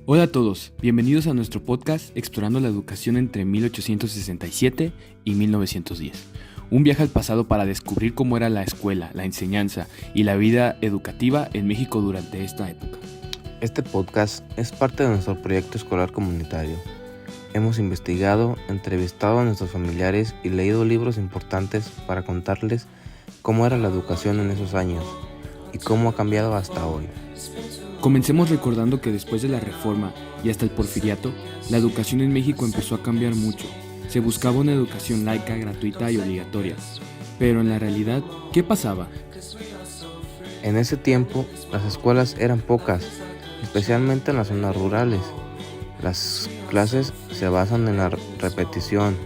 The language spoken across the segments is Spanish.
Hola a todos, bienvenidos a nuestro podcast Explorando la Educación entre 1867 y 1910. Un viaje al pasado para descubrir cómo era la escuela, la enseñanza y la vida educativa en México durante esta época. Este podcast es parte de nuestro proyecto escolar comunitario. Hemos investigado, entrevistado a nuestros familiares y leído libros importantes para contarles cómo era la educación en esos años y cómo ha cambiado hasta hoy. Comencemos recordando que después de la Reforma y hasta el Porfiriato, la educación en México empezó a cambiar mucho. Se buscaba una educación laica, gratuita y obligatoria. Pero en la realidad, ¿qué pasaba? En ese tiempo, las escuelas eran pocas, especialmente en las zonas rurales. Las clases se basan en la repetición,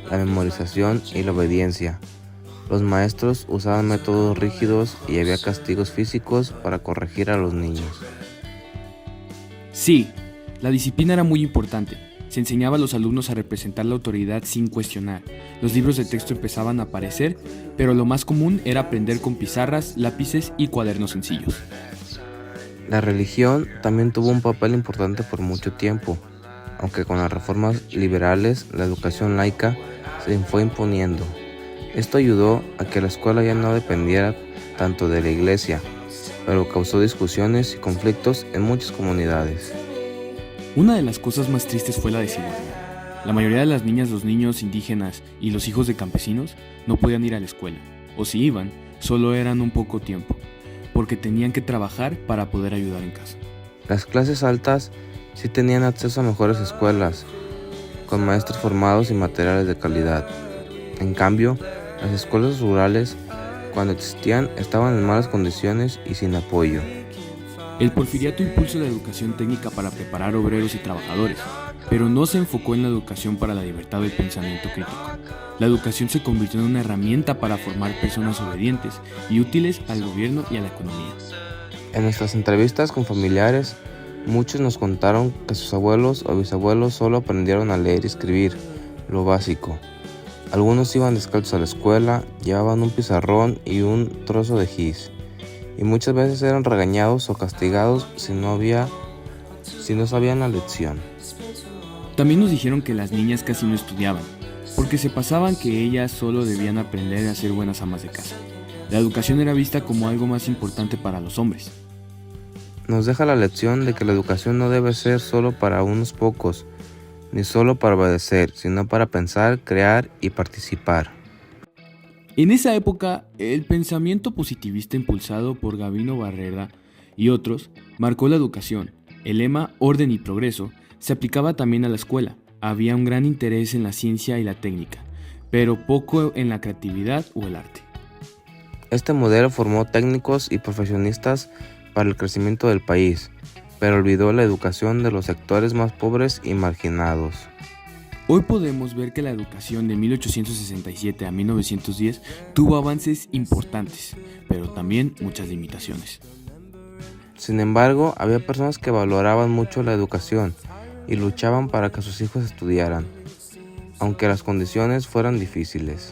la memorización y la obediencia. Los maestros usaban métodos rígidos y había castigos físicos para corregir a los niños. Sí, la disciplina era muy importante. Se enseñaba a los alumnos a representar la autoridad sin cuestionar. Los libros de texto empezaban a aparecer, pero lo más común era aprender con pizarras, lápices y cuadernos sencillos. La religión también tuvo un papel importante por mucho tiempo, aunque con las reformas liberales la educación laica se fue imponiendo. Esto ayudó a que la escuela ya no dependiera tanto de la iglesia, pero causó discusiones y conflictos en muchas comunidades. Una de las cosas más tristes fue la desigualdad. La mayoría de las niñas, los niños indígenas y los hijos de campesinos no podían ir a la escuela, o si iban, solo eran un poco tiempo, porque tenían que trabajar para poder ayudar en casa. Las clases altas sí tenían acceso a mejores escuelas, con maestros formados y materiales de calidad. En cambio, las escuelas rurales, cuando existían, estaban en malas condiciones y sin apoyo. El Porfiriato impulsó la educación técnica para preparar obreros y trabajadores, pero no se enfocó en la educación para la libertad del pensamiento crítico. La educación se convirtió en una herramienta para formar personas obedientes y útiles al gobierno y a la economía. En nuestras entrevistas con familiares, muchos nos contaron que sus abuelos o bisabuelos solo aprendieron a leer y escribir, lo básico. Algunos iban descalzos a la escuela, llevaban un pizarrón y un trozo de gis, y muchas veces eran regañados o castigados si no sabían la lección. También nos dijeron que las niñas casi no estudiaban, porque se pasaban que ellas solo debían aprender a ser buenas amas de casa. La educación era vista como algo más importante para los hombres. Nos deja la lección de que la educación no debe ser solo para unos pocos, ni solo para obedecer, sino para pensar, crear y participar. En esa época, el pensamiento positivista impulsado por Gabino Barreda y otros marcó la educación. El lema orden y progreso se aplicaba también a la escuela. Había un gran interés en la ciencia y la técnica, pero poco en la creatividad o el arte. Este modelo formó técnicos y profesionistas para el crecimiento del país, pero olvidó la educación de los sectores más pobres y marginados. Hoy podemos ver que la educación de 1867 a 1910 tuvo avances importantes, pero también muchas limitaciones. Sin embargo, había personas que valoraban mucho la educación y luchaban para que sus hijos estudiaran, aunque las condiciones fueran difíciles.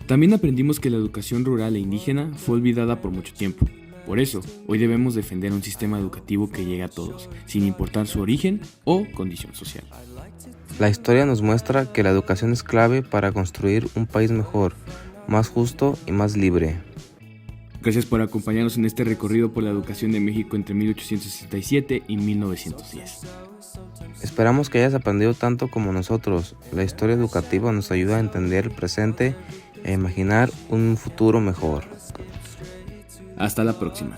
También aprendimos que la educación rural e indígena fue olvidada por mucho tiempo. Por eso, hoy debemos defender un sistema educativo que llegue a todos, sin importar su origen o condición social. La historia nos muestra que la educación es clave para construir un país mejor, más justo y más libre. Gracias por acompañarnos en este recorrido por la educación de México entre 1867 y 1910. Esperamos que hayas aprendido tanto como nosotros. La historia educativa nos ayuda a entender el presente e imaginar un futuro mejor. Hasta la próxima.